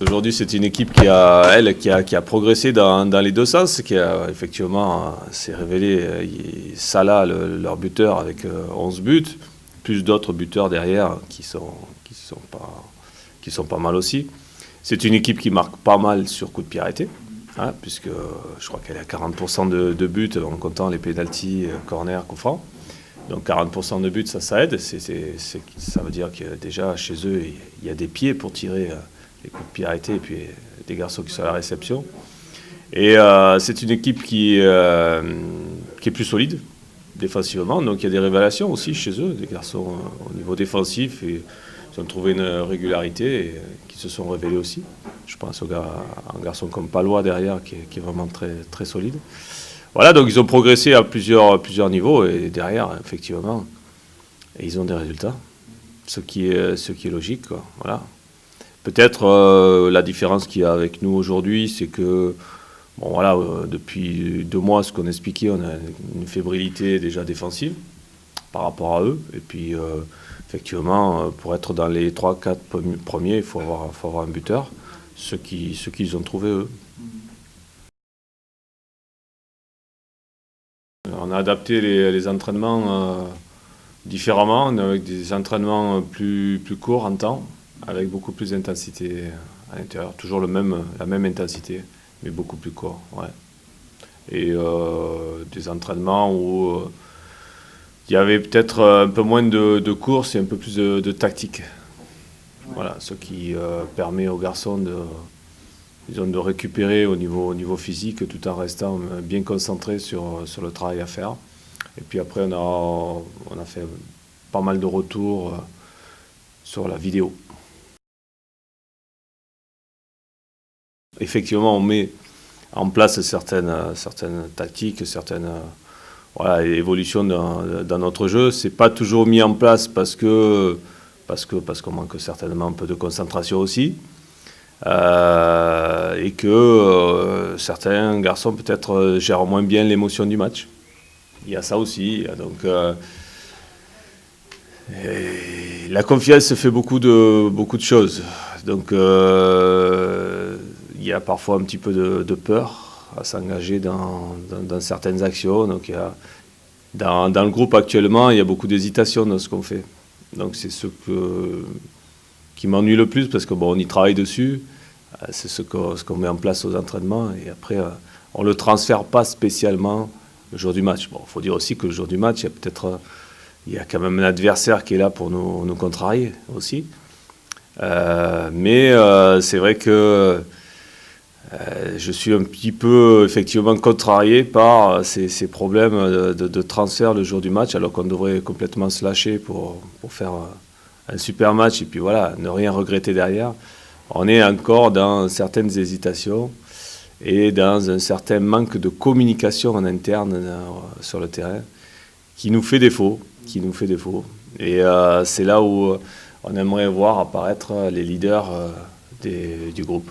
Aujourd'hui, c'est une équipe qui a progressé dans les deux sens, qui a effectivement s'est révélé Salah, leur buteur, avec 11 buts, plus d'autres buteurs derrière qui sont pas mal aussi. C'est une équipe qui marque pas mal sur coup de pied arrêté, hein, puisque je crois qu'elle est à 40% de buts en comptant les pénaltys, corner, coup franc. Donc 40% de buts, ça aide. Ça veut dire que déjà chez eux, il y a des pieds pour tirer les coups de pied arrêtés et puis des garçons qui sont à la réception. Et c'est une équipe qui est plus solide défensivement. Donc il y a des révélations aussi chez eux, des garçons au niveau défensif. Et ils ont trouvé une régularité et qui se sont révélés aussi. Je pense à un garçon comme Palois derrière qui est vraiment très, très solide. Voilà, donc ils ont progressé à plusieurs niveaux et derrière, effectivement, et ils ont des résultats, ce qui est logique, quoi. Voilà. Peut-être la différence qu'il y a avec nous aujourd'hui, c'est que, bon voilà, depuis 2 mois, ce qu'on expliquait, on a une fébrilité déjà défensive par rapport à eux. Et puis, effectivement, pour être dans les 3-4 premiers, il faut avoir un buteur, ce qu'ils ont trouvé eux. On a adapté les entraînements différemment, avec des entraînements plus courts en temps, avec beaucoup plus d'intensité à l'intérieur. Toujours la même intensité, mais beaucoup plus court. Ouais. Et des entraînements où il y avait peut-être un peu moins de courses et un peu plus de tactique. Voilà, ce qui permet aux garçons de récupérer au niveau physique tout en restant bien concentrés sur le travail à faire. Et puis après, on a fait pas mal de retours sur la vidéo. Effectivement, on met en place certaines tactiques, certaines évolutions dans notre jeu. C'est pas toujours mis en place parce qu'on manque certainement un peu de concentration aussi. Et que certains garçons peut-être gèrent moins bien l'émotion du match. Il y a ça aussi. Donc, la confiance fait beaucoup de choses. Donc il y a parfois un petit peu de peur à s'engager dans certaines actions. Donc dans le groupe actuellement, il y a beaucoup d'hésitation dans ce qu'on fait. Donc c'est ce qui m'ennuie le plus parce que bon, on y travaille dessus. C'est ce qu'on met en place aux entraînements et après on ne le transfère pas spécialement le jour du match. Bon, il faut dire aussi que le jour du match, il y a quand même un adversaire qui est là pour nous contrarier aussi. Mais c'est vrai que je suis un petit peu effectivement contrarié par ces problèmes de transfert le jour du match, alors qu'on devrait complètement se lâcher pour faire un super match et puis voilà, ne rien regretter derrière. On est encore dans certaines hésitations et dans un certain manque de communication en interne sur le terrain qui nous fait défaut. Et c'est là où on aimerait voir apparaître les leaders du groupe.